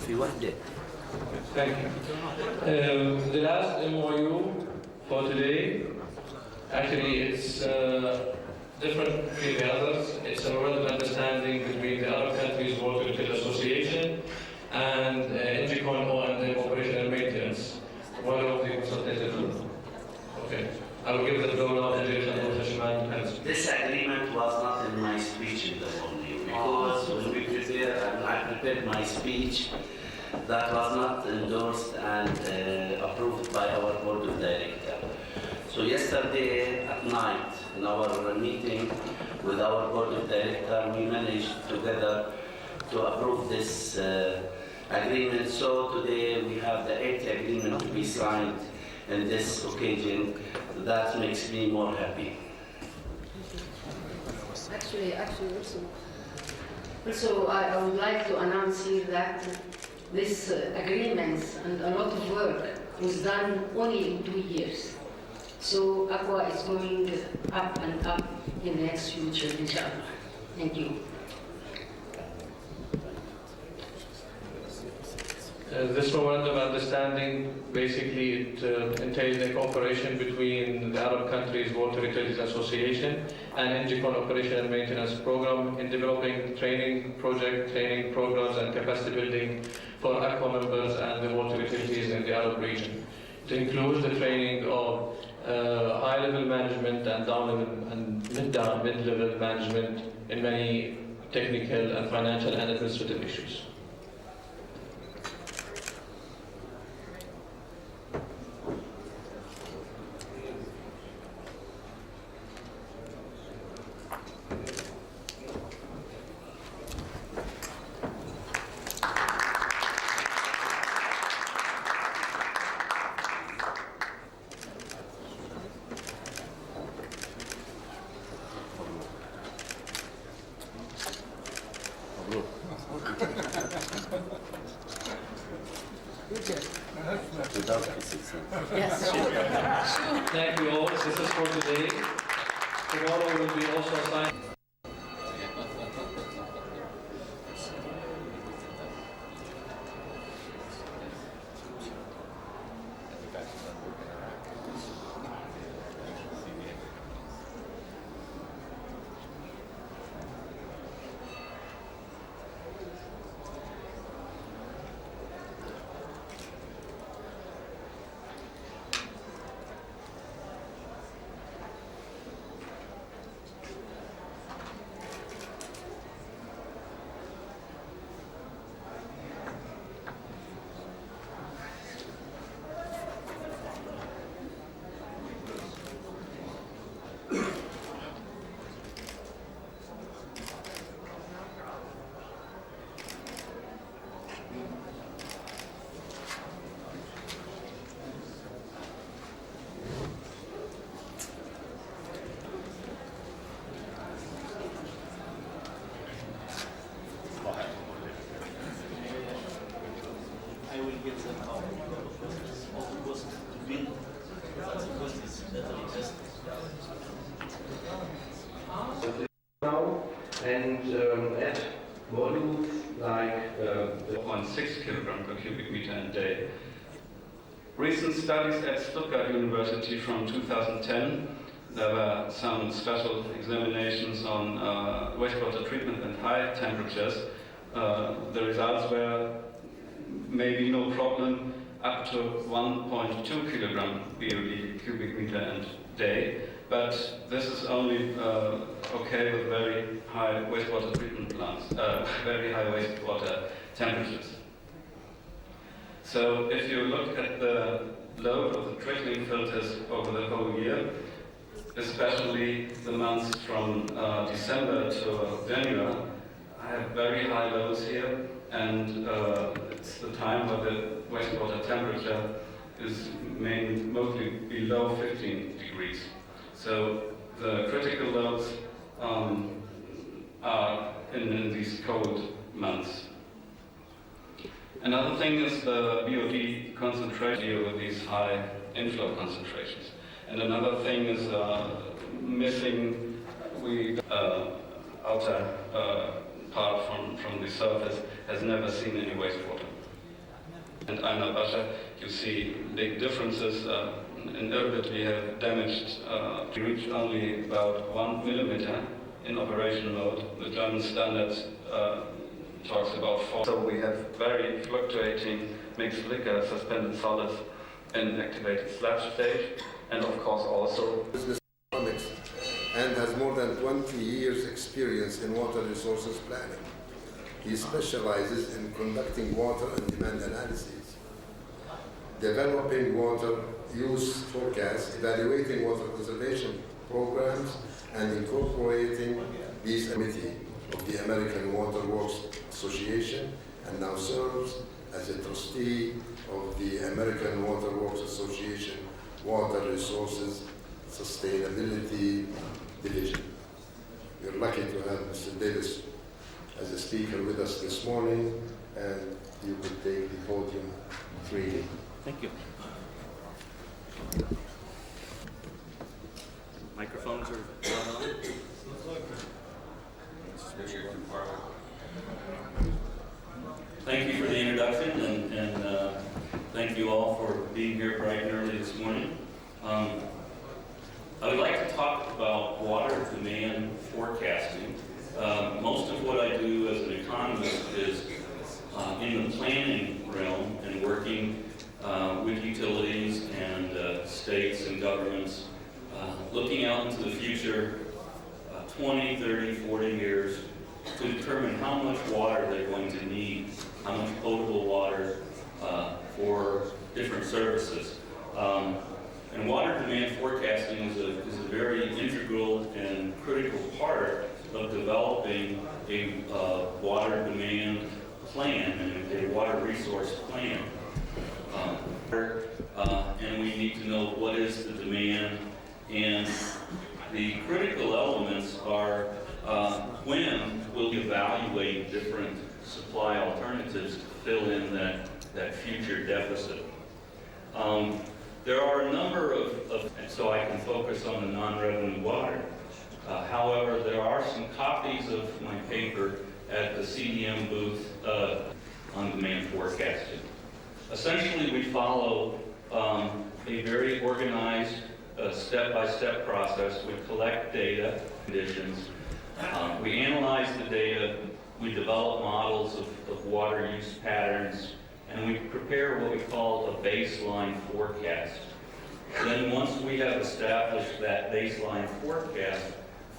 في وحدة. Thank you. The last MOU for today, actually it's different between the others. It's a memorandum of understanding between the Arab Countries Water Utility Association and Ingecon O&M Operation and Maintenance, one of the consultative groups. Okay. I will give the floor now to Jason Hashman. This agreement was not in my speech in the morning because when we prepared, I prepared my speech that was not endorsed and approved by our board of directors. So yesterday at night, in our meeting with our board of directors, we managed together to approve this agreement. So today we have the 8th agreement to be signed in this occasion. That makes me more happy. Actually, also I would like to announce here that this agreements and a lot of work was done only in 2 years. So Aqua is going up and up in the next future, inshallah. Thank you. This memorandum of understanding, basically it entails the cooperation between the Arab Countries Water Utilities Association and Ingecon Operation and Maintenance Program in developing training programs and capacity building for Aqua members and the water utilities in the Arab region. It includes the training of high-level management and down-level and mid-level management in many technical and financial and administrative issues. Yes, sure. Thank you all. This is for today. Tomorrow will be also assigned. And add volumes like 0.6 kilogram per cubic meter a day. Recent studies at Stuttgart University from 2010, there were some special examinations on wastewater treatment at high temperatures. The results were maybe no problem up to 1.2 kilogram BOD cubic meter a day, but this is only okay with very high wastewater treatment plants, very high wastewater temperatures. So if you look at the load of the trickling filters over the whole year, especially the months from December to January, I have very high loads here, and it's the time where the wastewater temperature is mostly below 15 degrees. So the critical loads are in these cold months. Another thing is the BOD concentration with these high inflow concentrations. And another thing is missing outer part from the surface, has never seen any wastewater. And Aina Basha, you see big differences. In Irbid we have damaged, we reached only about 1 millimeter in operation mode. The German standards talks about 4. So we have very fluctuating mixed liquor suspended solids in activated sludge stage, and of course also business economics, and has more than 20 years experience in water resources planning. He specializes in conducting water and demand analyses, developing water use forecasts, evaluating water conservation programs, and incorporating these committee of the American Water Works Association, and now serves as a trustee of the American Water Works Association Water Resources Sustainability Division. We're lucky to have Mr. Davis as a speaker with us this morning, and you could take the podium freely. Thank you. Microphones are not on. Thank you for the introduction, and thank you all for being here bright and early this morning. I would like to talk about water demand forecasting. Most of what I do as an economist is in the planning realm and working with utilities and states and governments, looking out into the future 20, 30, 40 years to determine how much water they're going to need, how much potable water for different services. And water demand forecasting is a very integral and critical part of developing a water demand plan and a water resource plan. And we need to know what is the demand, and the critical elements are when we'll evaluate different supply alternatives to fill in that future deficit. There are a number of and so I can focus on the non-revenue water. However, there are some copies of my paper at the CDM booth on demand forecasting. Essentially, we follow a very organized step-by-step process. We collect data, conditions, we analyze the data, we develop models of water use patterns, and we prepare what we call a baseline forecast. Then once we have established that baseline forecast,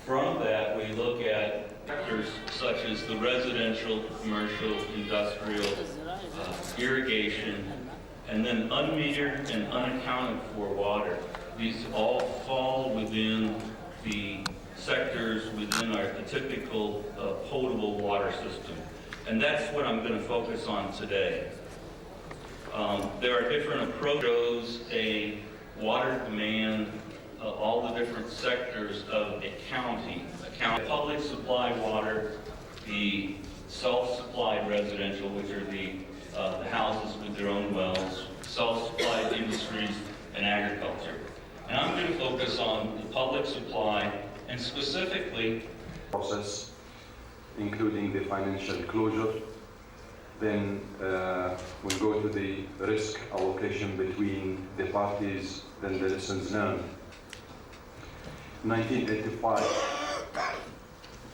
from that we look at sectors such as the residential, commercial, industrial, irrigation, and then unmetered and unaccounted for water. These all fall within the sectors within the typical potable water system. And that's what I'm going to focus on today. There are different approaches, a water demand, all the different sectors of a county. Public supply water, the self-supplied residential, which are the houses with their own wells, self-supplied industries, and agriculture. And I'm going to focus on the public supply, and specifically process, including the financial closure. Then we'll go to the risk allocation between the parties, then the lessons learned. 1985,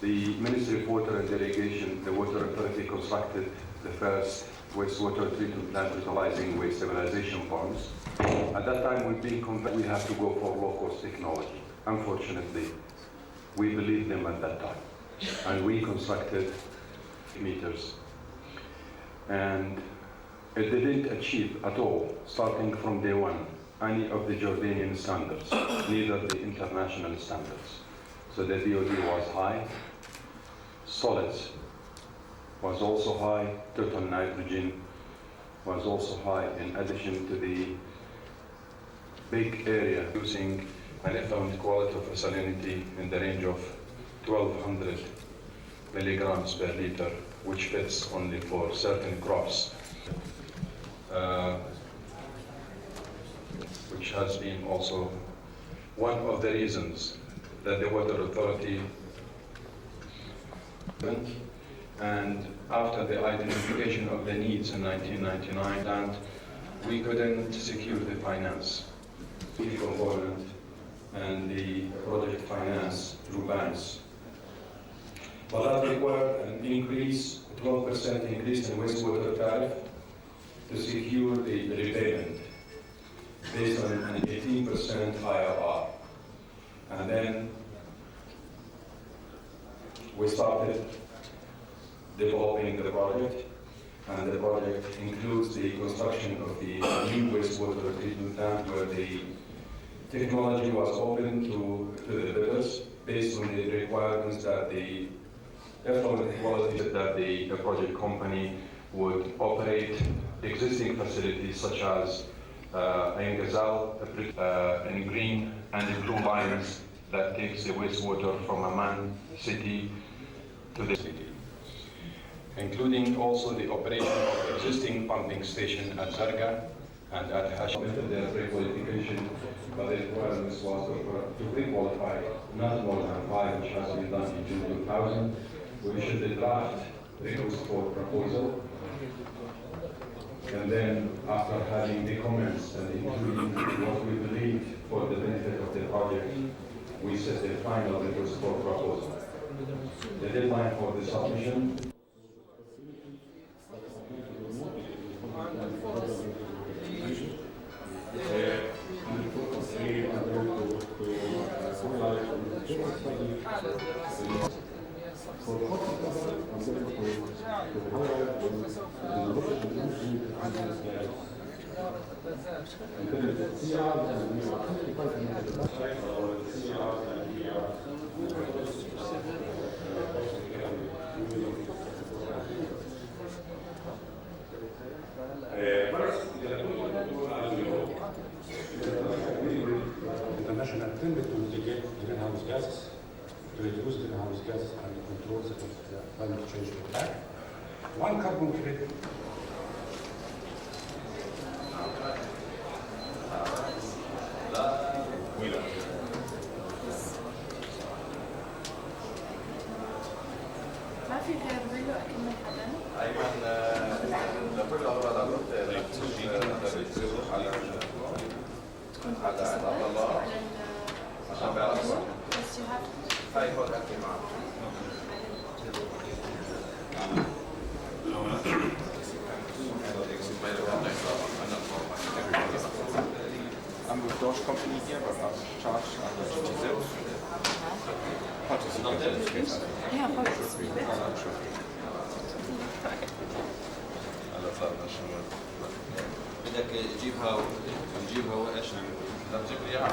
the Ministry of Water and Irrigation, the Water Authority, constructed the first wastewater treatment plant utilizing waste stabilization ponds. At that time, we have to go for low-cost technology. Unfortunately, we believed them at that time, and we constructed meters. And it didn't achieve at all, starting from day one, any of the Jordanian standards, neither the international standards. So the DOD was high, solids was also high, total nitrogen was also high, in addition to the big area using an effluent quality of salinity in the range of 1200 milligrams per liter, which fits only for certain crops, which has been also one of the reasons that the Water Authority and after the identification of the needs in 1999, and we couldn't secure the finance, the component, and the project finance through banks. But that required an increase, a 12% increase in wastewater tariff to secure the repayment based on an 18% IRR. And then we started developing the project, and the project includes the construction of the new wastewater treatment plant, where the technology was open to the bidders based on the requirements that the effluent quality that the project company would operate existing facilities such as Ain Ghazal, and green and blue lines that takes the wastewater from Amman city to the city, including also the operation of existing pumping station at Zarqa and at Hash. Their pre-qualification, but the requirements was to pre-qualify not more than 5, which has been done in June 2000. We issued the draft request for proposal, and then after having the comments and including what we believe for the benefit of the project, we set the final request for proposal. The deadline for the submission international tender to mitigate greenhouse gases, to reduce greenhouse gases and control the climate change impact. One carbon credit. ما في غير فيديو أكمل حدا؟ أيمن لكل أغراض على عبد الله عشان بيعرف بس you have هاي خذ أكل معه. I'm with Dodge Company here, but I'm charged under GTZ. Yeah, focus. بدك تجيبها وايش؟ لا تجيب لي اياها.